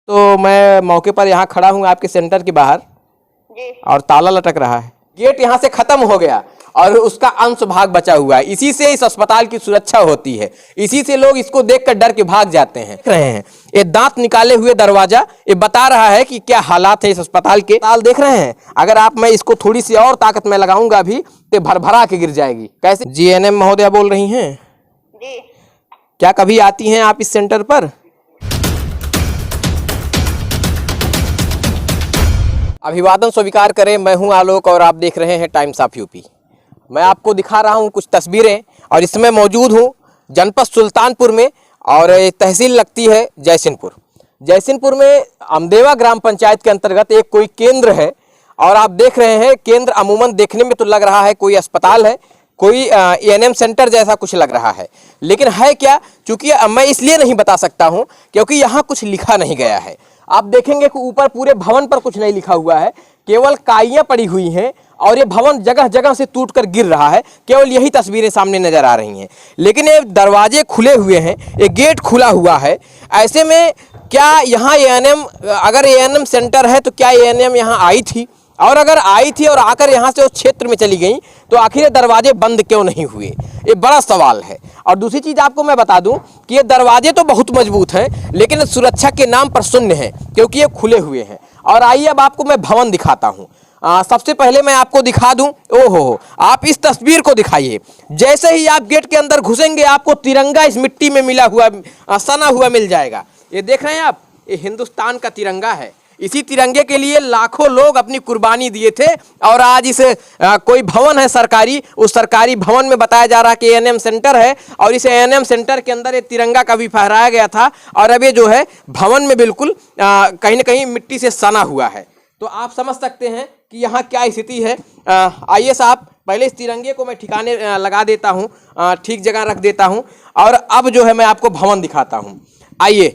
तो मैं मौके पर यहाँ खड़ा हूँ आपके सेंटर के बाहर जी। और ताला लटक रहा है। गेट यहाँ से खत्म हो गया और उसका अंश भाग बचा हुआ है। इसी से इस अस्पताल की सुरक्षा होती है, इसी से लोग इसको देखकर डर के भाग जाते हैं। देख रहे हैं ये दांत निकाले हुए दरवाजा, ये बता रहा है कि क्या हालात है इस अस्पताल के। ताल देख रहे हैं, अगर आप मैं इसको थोड़ी सी और ताकत में लगाऊंगा अभी तो भरभरा के गिर जाएगी। कैसे? जीएनएम महोदया बोल रही हैं जी। क्या? कभी आती हैं आप इस सेंटर पर? अभिवादन स्वीकार करें, मैं हूं आलोक और आप देख रहे हैं टाइम्स ऑफ यूपी। मैं आपको दिखा रहा हूं कुछ तस्वीरें और इसमें मौजूद हूं जनपद सुल्तानपुर में और तहसील लगती है जयसिंहपुर। जयसिंहपुर में अमदेवा ग्राम पंचायत के अंतर्गत एक कोई केंद्र है और आप देख रहे हैं केंद्र अमूमन देखने में तो लग रहा है कोई अस्पताल है, कोई एएनएम सेंटर जैसा कुछ लग रहा है, लेकिन है क्या? चूंकि मैं इसलिए नहीं बता सकता हूं क्योंकि यहाँ कुछ लिखा नहीं गया है। आप देखेंगे कि ऊपर पूरे भवन पर कुछ नहीं लिखा हुआ है, केवल काइयाँ पड़ी हुई हैं और ये भवन जगह जगह से टूटकर गिर रहा है। केवल यही तस्वीरें सामने नजर आ रही हैं, लेकिन ये दरवाजे खुले हुए हैं, ये गेट खुला हुआ है। ऐसे में क्या यहाँ एएनएम, अगर एएनएम सेंटर है तो क्या एएनएम यहाँ आई थी? और अगर आई थी और आकर यहाँ से उस क्षेत्र में चली गई तो आखिर ये दरवाजे बंद क्यों नहीं हुए? ये बड़ा सवाल है। और दूसरी चीज़ आपको मैं बता दूं कि ये दरवाजे तो बहुत मजबूत हैं, लेकिन सुरक्षा के नाम पर शून्य हैं क्योंकि ये खुले हुए हैं। और आइए अब आपको मैं भवन दिखाता हूँ। सबसे पहले मैं आपको दिखा दूं, ओहो, आप इस तस्वीर को दिखाइए। जैसे ही आप गेट के अंदर घुसेंगे आपको तिरंगा इस मिट्टी में मिला हुआ, सना हुआ मिल जाएगा। ये देख रहे हैं आप, ये हिंदुस्तान का तिरंगा है। इसी तिरंगे के लिए लाखों लोग अपनी कुर्बानी दिए थे और आज इस कोई भवन है सरकारी, उस सरकारी भवन में बताया जा रहा है कि एएनएम सेंटर है और इस एएनएम सेंटर के अंदर ये तिरंगा कभी फहराया गया था और अब ये जो है भवन में बिल्कुल कहीं ना कहीं मिट्टी से सना हुआ है। तो आप समझ सकते हैं कि यहाँ क्या स्थिति है। आइए साहब, पहले इस तिरंगे को मैं ठिकाने लगा देता हूँ, ठीक जगह रख देता हूँ और अब जो है मैं आपको भवन दिखाता हूँ। आइए,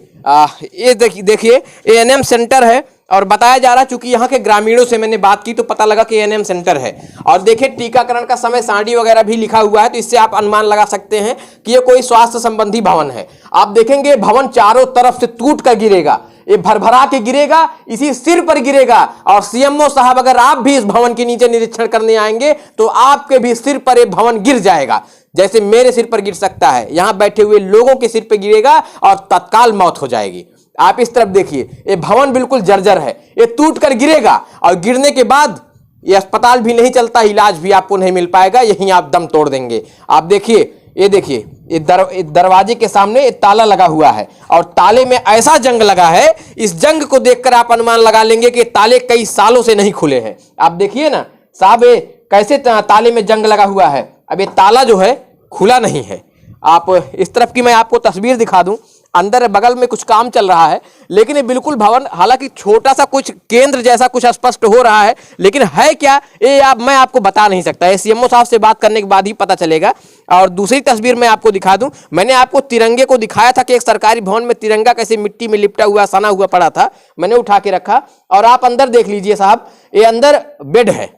ये देखिए एएनएम सेंटर है और बताया जा रहा है, चूंकि यहाँ के ग्रामीणों से मैंने बात की तो पता लगा कि एएनएम सेंटर है। और देखिए टीकाकरण का समय साड़ी वगैरह भी लिखा हुआ है, तो इससे आप अनुमान लगा सकते हैं कि ये कोई स्वास्थ्य संबंधी भवन है। आप देखेंगे भवन चारों तरफ से टूट कर गिरेगा, ये भरभरा के गिरेगा, इसी सिर पर गिरेगा। और सीएमओ साहब अगर आप भी इस भवन के नीचे निरीक्षण करने आएंगे तो आपके भी सिर पर ये भवन गिर जाएगा, जैसे मेरे सिर पर गिर सकता है। यहाँ बैठे हुए लोगों के सिर पर गिरेगा और तत्काल मौत हो जाएगी। आप इस तरफ देखिए, ये भवन बिल्कुल जर्जर है, ये टूट कर गिरेगा और गिरने के बाद ये अस्पताल भी नहीं चलता, इलाज भी आपको नहीं मिल पाएगा, यहीं आप दम तोड़ देंगे। आप देखिए, ये देखिए, ये दरवाजे के सामने ये ताला लगा हुआ है और ताले में ऐसा जंग लगा है, इस जंग को देखकर आप अनुमान लगा लेंगे कि ताले कई सालों से नहीं खुले हैं। आप देखिए ना साहब, ये कैसे ताले में जंग लगा हुआ है। अब ये ताला जो है खुला नहीं है। आप इस तरफ की मैं आपको तस्वीर दिखा दूं, अंदर बगल में कुछ काम चल रहा है, लेकिन ये बिल्कुल भवन, हालांकि छोटा सा कुछ केंद्र जैसा कुछ स्पष्ट हो रहा है, लेकिन है क्या ये मैं आपको बता नहीं सकता। ये सीएमओ साहब से बात करने के बाद ही पता चलेगा। और दूसरी तस्वीर मैं आपको दिखा दूं, मैंने आपको तिरंगे को दिखाया था कि एक सरकारी भवन में तिरंगा कैसे मिट्टी में लिपटा हुआ, सना हुआ पड़ा था, मैंने उठा के रखा। और आप अंदर देख लीजिए साहब, ये अंदर बेड है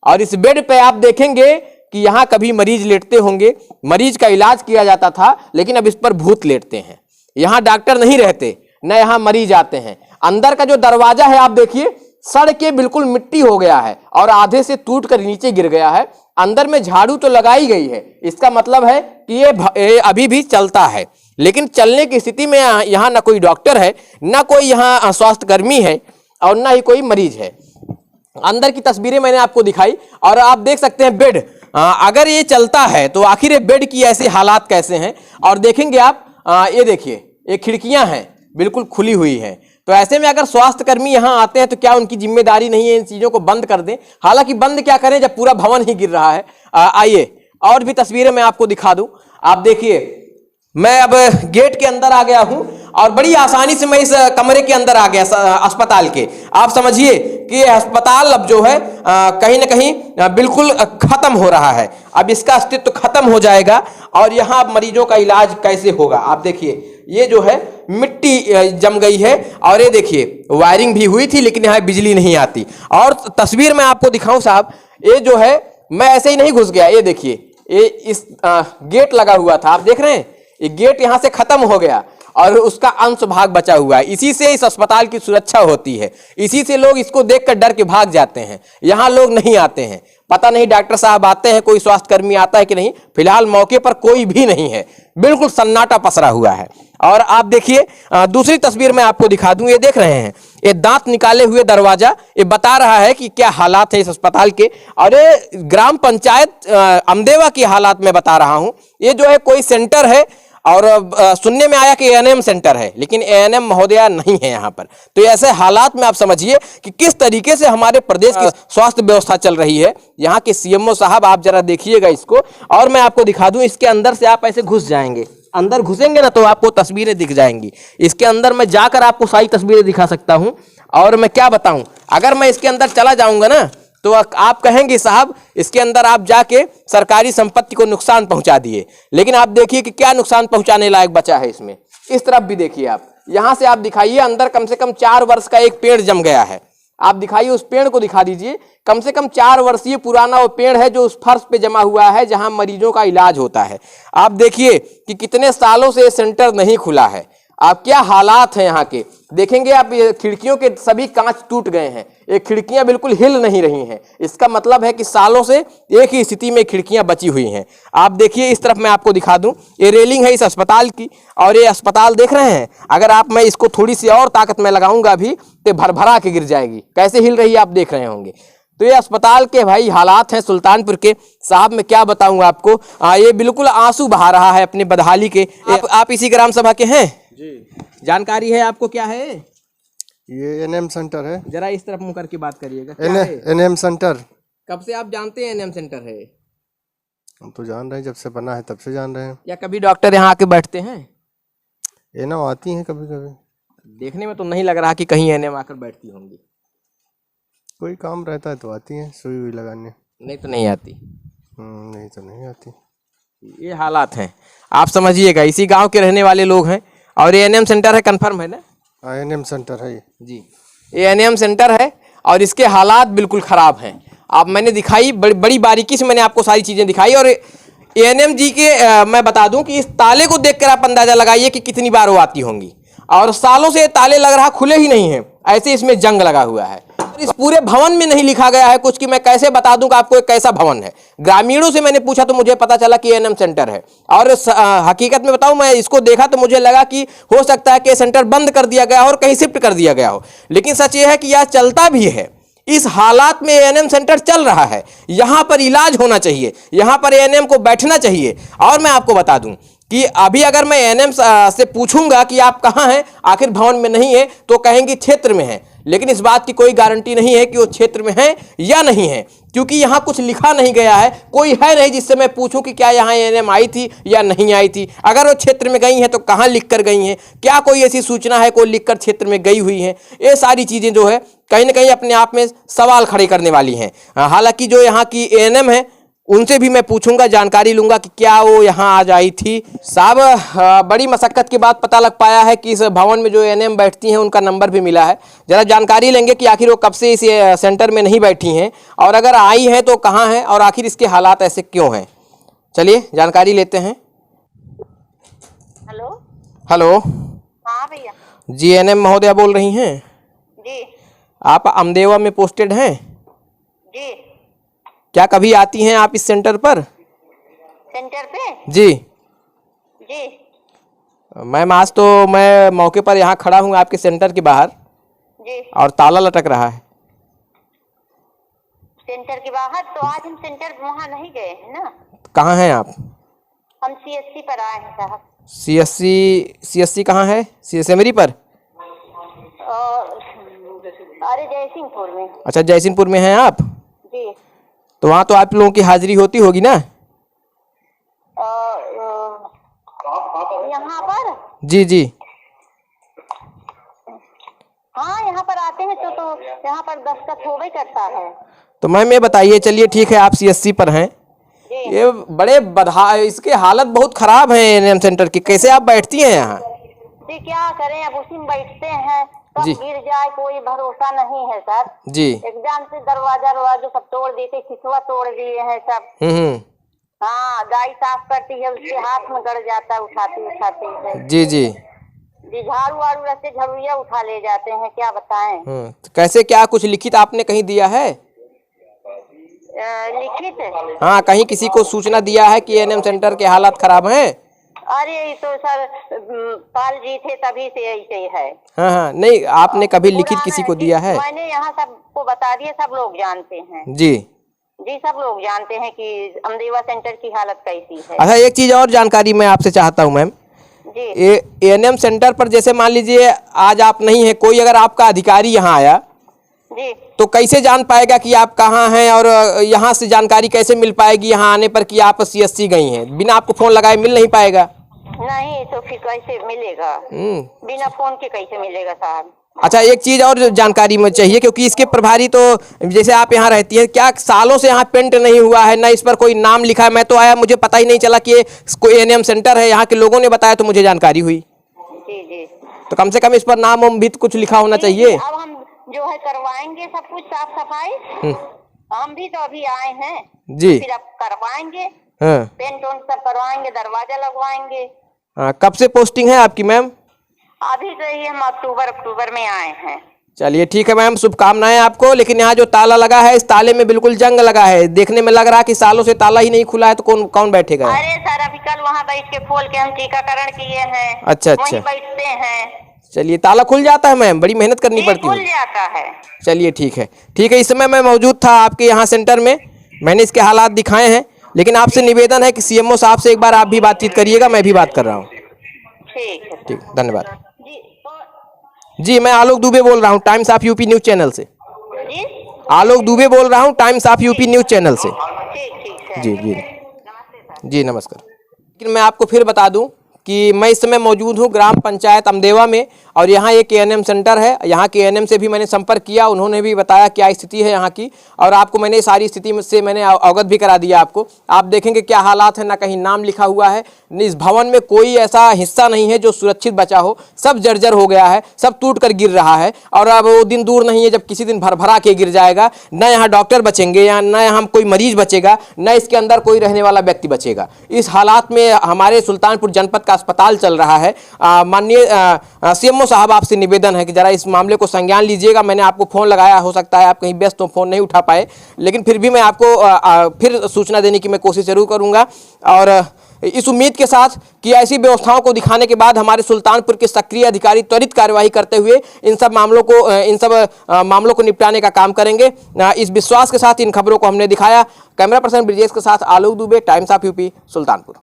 और इस बेड पे आप देखेंगे कि यहाँ कभी मरीज लेटते होंगे, मरीज का इलाज किया जाता था, लेकिन अब इस पर भूत लेटते हैं। यहाँ डॉक्टर नहीं रहते, न यहाँ मरीज आते हैं। अंदर का जो दरवाजा है आप देखिए, सड़ के बिल्कुल मिट्टी हो गया है और आधे से टूट कर नीचे गिर गया है। अंदर में झाड़ू तो लगाई गई है, इसका मतलब है कि ये अभी भी चलता है, लेकिन चलने की स्थिति में यहाँ ना कोई डॉक्टर है, ना कोई यहाँ स्वास्थ्य कर्मी है और ना ही कोई मरीज है। अंदर की तस्वीरें मैंने आपको दिखाई और आप देख सकते हैं बेड, अगर ये चलता है तो आखिर ये बेड की ऐसी हालात कैसे हैं। और देखेंगे आप, ये देखिए, ये खिड़कियां हैं बिल्कुल खुली हुई हैं। तो ऐसे में अगर स्वास्थ्य कर्मी यहाँ आते हैं तो क्या उनकी जिम्मेदारी नहीं है इन चीजों को बंद कर दें? हालांकि बंद क्या करें जब पूरा भवन ही गिर रहा है। आइए और भी तस्वीरें मैं आपको दिखा दूं। आप देखिए, मैं अब गेट के अंदर आ गया हूं और बड़ी आसानी से मैं इस कमरे के अंदर आ गया अस्पताल के। आप समझिए कि ये अस्पताल अब जो है कहीं ना कहीं बिल्कुल खत्म हो रहा है। अब इसका अस्तित्व खत्म हो जाएगा और यहाँ मरीजों का इलाज कैसे होगा? आप देखिए, ये जो है मिट्टी जम गई है और ये देखिए वायरिंग भी हुई थी, लेकिन यहाँ बिजली नहीं आती। और तस्वीर मैं आपको दिखाऊं साहब, ये जो है मैं ऐसे ही नहीं घुस गया। ये देखिए, ये इस गेट लगा हुआ था, आप देख रहे हैं, ये गेट यहाँ से खत्म हो गया और उसका अंश भाग बचा हुआ है। इसी से इस अस्पताल की सुरक्षा होती है, इसी से लोग इसको देखकर डर के भाग जाते हैं। यहाँ लोग नहीं आते हैं, पता नहीं डॉक्टर साहब आते हैं, कोई स्वास्थ्यकर्मी आता है कि नहीं। फिलहाल मौके पर कोई भी नहीं है, बिल्कुल सन्नाटा पसरा हुआ है। और आप देखिए दूसरी तस्वीर में आपको दिखा दूं, ये देख रहे हैं, ये दांत निकाले हुए दरवाजा, ये बता रहा है कि क्या हालात है इस अस्पताल के। और ये ग्राम पंचायत अमदेवा की हालात में बता रहा हूं। ये जो है कोई सेंटर है, और सुनने में आया कि एएनएम सेंटर है, लेकिन एएनएम महोदया नहीं है यहाँ पर। तो ऐसे हालात में आप समझिए कि किस तरीके से हमारे प्रदेश की स्वास्थ्य व्यवस्था चल रही है। यहाँ के सीएमओ साहब आप जरा देखिएगा इसको, और मैं आपको दिखा दूं, इसके अंदर से आप ऐसे घुस जाएंगे, अंदर घुसेंगे ना तो आपको तस्वीरें दिख जाएंगी। इसके अंदर मैं जाकर आपको सारी तस्वीरें दिखा सकता हूं। और मैं क्या बताऊं, अगर मैं इसके अंदर चला जाऊंगा ना तो आप कहेंगे साहब इसके अंदर आप जाके सरकारी संपत्ति को नुकसान पहुंचा दिए। लेकिन आप देखिए कि क्या नुकसान पहुंचाने लायक बचा है इसमें। इस तरफ भी देखिए, आप यहां से आप दिखाइए, अंदर कम से कम 4 वर्ष का एक पेड़ जम गया है। आप दिखाइए, उस पेड़ को दिखा दीजिए, कम से कम 4 वर्षीय पुराना वो पेड़ है जो उस फर्श पे जमा हुआ है जहां मरीजों का इलाज होता है। आप देखिए कि कितने सालों से ये सेंटर नहीं खुला है। आप क्या हालात हैं यहाँ के देखेंगे आप, ये खिड़कियों के सभी कांच टूट गए हैं, ये खिड़कियां बिल्कुल हिल नहीं रही हैं। इसका मतलब है कि सालों से एक ही स्थिति में खिड़कियां बची हुई हैं। आप देखिए, इस तरफ मैं आपको दिखा दूं, ये रेलिंग है इस अस्पताल की, और ये अस्पताल देख रहे हैं, अगर आप मैं इसको थोड़ी सी और ताकत में लगाऊंगा अभी तो भरभरा के गिर जाएगी। कैसे हिल रही है आप देख रहे होंगे। तो ये अस्पताल के भाई हालात हैं सुल्तानपुर के। साहब मैं क्या बताऊं आपको, ये बिल्कुल आंसू बहा रहा है अपने बदहाली के। आप इसी ग्राम सभा के हैं जी? जानकारी है आपको क्या है? ये एनएम सेंटर है। जरा इस तरफ मुंह करके बात करिएगा। एनएम सेंटर कब से आप जानते हैं एनएम सेंटर है? हम तो जान रहे हैं, जब से बना है तब से जान रहे हैं। या कभी डॉक्टर यहाँ आके बैठते हैं? एनएम आती हैं कभी कभी। देखने में तो नहीं लग रहा कि कहीं एनएम आकर बैठती होंगी। कोई काम रहता है तो आती हैं सुई हुई लगाने, नहीं तो नहीं आती। नहीं तो नहीं आती। ये हालात हैं, आप समझिएगा। इसी गांव के रहने वाले लोग हैं। और ये एनएम सेंटर है, कंफर्म है ना? हाँ एनएम सेंटर है जी, ये एनएम सेंटर है और इसके हालात बिल्कुल ख़राब हैं। आप मैंने दिखाई, बड़ी बारीकी से मैंने आपको सारी चीज़ें दिखाई। और एएनएम जी के मैं बता दूं कि इस ताले को देखकर आप अंदाज़ा लगाइए कि कितनी बार वो आती होंगी। और सालों से ये ताले लग रहा खुले ही नहीं हैं, ऐसे इसमें जंग लगा हुआ है। इस पूरे भवन में नहीं लिखा गया है कुछ कि मैं कैसे बता दूं कि आपको एक कैसा भवन है। ग्रामीणों से मैंने पूछा तो मुझे पता चला कि एएनएम सेंटर है। और हकीकत में बताऊं, मैं इसको देखा तो मुझे लगा कि हो सकता है कि सेंटर बंद कर दिया गया हो और कहीं शिफ्ट कर दिया गया हो। लेकिन सच ये है कि यह चलता भी है। इस हालात में एएनएम सेंटर चल रहा है, यहाँ पर इलाज होना चाहिए, यहाँ पर एएनएम को बैठना चाहिए। और मैं आपको बता दूं कि अभी अगर मैं एएनएम से पूछूंगा कि आप कहाँ हैं, आखिर भवन में नहीं है, तो कहेंगे क्षेत्र में है। लेकिन इस बात की कोई गारंटी नहीं है कि वो क्षेत्र में है या नहीं है, क्योंकि यहाँ कुछ लिखा नहीं गया है। कोई है नहीं जिससे मैं पूछूं कि क्या यहाँ एएनएम आई थी या नहीं आई थी। अगर वो क्षेत्र में गई हैं तो कहाँ लिख कर गई हैं, क्या कोई ऐसी सूचना है कोई लिख कर क्षेत्र में गई हुई है। ये सारी चीज़ें जो है कहीं ना कहीं अपने आप में सवाल खड़े करने वाली हैं। हालांकि जो यहाँ की एएनएम है उनसे भी मैं पूछूंगा, जानकारी लूंगा कि क्या वो यहाँ आज आई थी। साहब बड़ी मशक्कत के बाद पता लग पाया है कि इस भवन में जो एएनएम बैठती हैं उनका नंबर भी मिला है। ज़रा जानकारी लेंगे कि आखिर वो कब से इस सेंटर में नहीं बैठी हैं, और अगर आई हैं तो कहाँ हैं, और आखिर इसके हालात ऐसे क्यों हैं। चलिए जानकारी लेते हैं। हेलो हेलो, हाँ भैया जी एएनएम महोदया बोल रही हैं? जी आप अमदेवा में पोस्टेड हैं? जी। क्या कभी आती हैं आप इस सेंटर पर? सेंटर पे? जी जी मैम, आज तो मैं मौके पर यहाँ खड़ा हूँ आपके सेंटर के बाहर, जी। और ताला लटक रहा है सेंटर के बाहर? तो आज हम सेंटर वहाँ नहीं गए हैं ना। कहाँ हैं आप? हम सीएससी पर आए हैं साहब। सीएससी कहाँ है? सेमरी पर? अरे जयसिंहपुर में। अच्छा, जयसिंहपुर में हैं आप? जी। तो वहाँ तो आप लोगों की हाजिरी होती होगी ना? यहाँ पर? जी जी। हाँ यहाँ पर आते हैं तो यहाँ पर दस्तखत हो गई करता है। तो मैम ये बताइए, चलिए ठीक है, आप सीएससी पर हैं, ये बड़े इसके हालत बहुत खराब है एएनएम सेंटर की, कैसे आप बैठती हैं यहाँ? जी क्या करें, अब उसी में बैठते हैं, कब गिर जाए कोई भरोसा नहीं है सर जी। एकदम से दरवाजा सब तोड़ देते, सिसवा तोड़ दिए हैं सब। हाँ, गाय साफ करती है उसके हाथ में गड़ जाता है उठाती है। जी जी। जी झाड़ू वाड़ू रखते झड़ुया उठा ले जाते हैं, क्या बताएं। तो कैसे क्या कुछ लिखित आपने कहीं दिया है? लिखित? हाँ, कहीं किसी को सूचना दिया है कि एएनएम सेंटर के हालात खराब हैं? अरे ये तो सर पाल जी थे तभी से ऐसे ही है। हाँ हाँ, नहीं आपने कभी लिखित किसी को दिया है? मैंने यहाँ सबको बता दिया, सब लोग जानते हैं जी जी, सब लोग जानते हैं कि अमदेवा सेंटर की हालत कैसी है। अच्छा, एक चीज और जानकारी मैं आपसे चाहता हूँ मैम। जी एएनएम सेंटर पर जैसे मान लीजिए आज आप नहीं है, कोई अगर आपका अधिकारी यहाँ आया जी तो कैसे जान पाएगा कि आप कहाँ हैं, और यहाँ से जानकारी कैसे मिल पाएगी यहाँ आने पर कि आप सीएससी गई हैं? बिना आपको फोन लगाए मिल नहीं पाएगा। नहीं तो फिर कैसे मिलेगा? बिना फोन के कैसे मिलेगा साहब? अच्छा, एक चीज और जानकारी में चाहिए, क्योंकि इसके प्रभारी तो जैसे आप यहाँ रहती है, क्या सालों से यहाँ पेंट नहीं हुआ है, ना इस पर कोई नाम लिखा है? मैं तो आया, मुझे पता ही नहीं चला कि कोई एएनएम सेंटर है, यहाँ के लोगों ने बताया तो मुझे जानकारी हुई। जी जी, तो कम से कम इस पर नाम वाम भी कुछ लिखा होना चाहिए। अब हम जो है करवाएंगे सब कुछ साफ सफाई। हम भी तो अभी आए हैं जी, फिर अब करवाएंगे, हाँ पेंट वेंट सब करवाएंगे, दरवाजा लगवाएंगे। हाँ। कब से पोस्टिंग है आपकी मैम? अभी तो ये हम अक्टूबर में आए हैं। चलिए ठीक है मैम, शुभकामनाएं आपको। लेकिन यहाँ जो ताला लगा है, इस ताले में बिल्कुल जंग लगा है, देखने में लग रहा है कि सालों से ताला ही नहीं खुला है, तो कौन कौन बैठेगा? अरे सर अभी कल वहाँ बैठ के खोल के हम टीकाकरण किए हैं। अच्छा वहीं अच्छा, बैठते हैं। चलिए ताला खुल जाता है मैम? बड़ी मेहनत करनी पड़ती खुल है। जाता है। चलिए ठीक है ठीक है। इस समय मैं मौजूद था आपके यहाँ सेंटर में, मैंने इसके हालात दिखाए हैं, लेकिन आपसे निवेदन है कि सीएमओ साहब से एक बार आप भी बातचीत करिएगा, मैं भी बात कर रहा हूँ। ठीक है, ठीक, धन्यवाद जी जी। मैं आलोक दुबे बोल रहा हूँ, times of UP news channel से। जी आलोक दुबे बोल रहा हूँ, times of UP news channel से। ठीक है जी जी नमस्ते सर। जी नमस्कार। लेकिन मैं आपको फिर बता दूं कि मैं इस समय मौजूद हूं ग्राम पंचायत अमदेवा में, और यहाँ एक एएनएम सेंटर है। यहाँ के एएनएम से भी मैंने संपर्क किया, उन्होंने भी बताया क्या स्थिति है यहाँ की, और आपको मैंने सारी स्थिति से मैंने अवगत भी करा दिया आपको। आप देखेंगे क्या हालात है, ना कहीं नाम लिखा हुआ है, इस भवन में कोई ऐसा हिस्सा नहीं है जो सुरक्षित बचा हो, सब जर्जर हो गया है, सब टूट कर गिर रहा है। और अब वो दिन दूर नहीं है जब किसी दिन भरभरा के गिर जाएगा, न यहाँ डॉक्टर बचेंगे, या न यहाँ कोई मरीज बचेगा, न इसके अंदर कोई रहने वाला व्यक्ति बचेगा। इस हालात में हमारे सुल्तानपुर जनपद का अस्पताल चल रहा है। माननीय सीएमओ साहब, आपसे निवेदन है कि जरा इस मामले को संज्ञान लीजिएगा। मैंने आपको फ़ोन लगाया, हो सकता है आप कहीं व्यस्त हो, फ़ोन नहीं उठा पाए, लेकिन फिर भी मैं आपको फिर सूचना देने की मैं कोशिश जरूर करूँगा। और इस उम्मीद के साथ कि ऐसी व्यवस्थाओं को दिखाने के बाद हमारे सुल्तानपुर के सक्रिय अधिकारी त्वरित कार्यवाही करते हुए इन सब मामलों को निपटाने का काम करेंगे। इस विश्वास के साथ इन खबरों को हमने दिखाया। कैमरा पर्सन ब्रिजेश के साथ Alok Dubey, Times of UP, Sultanpur.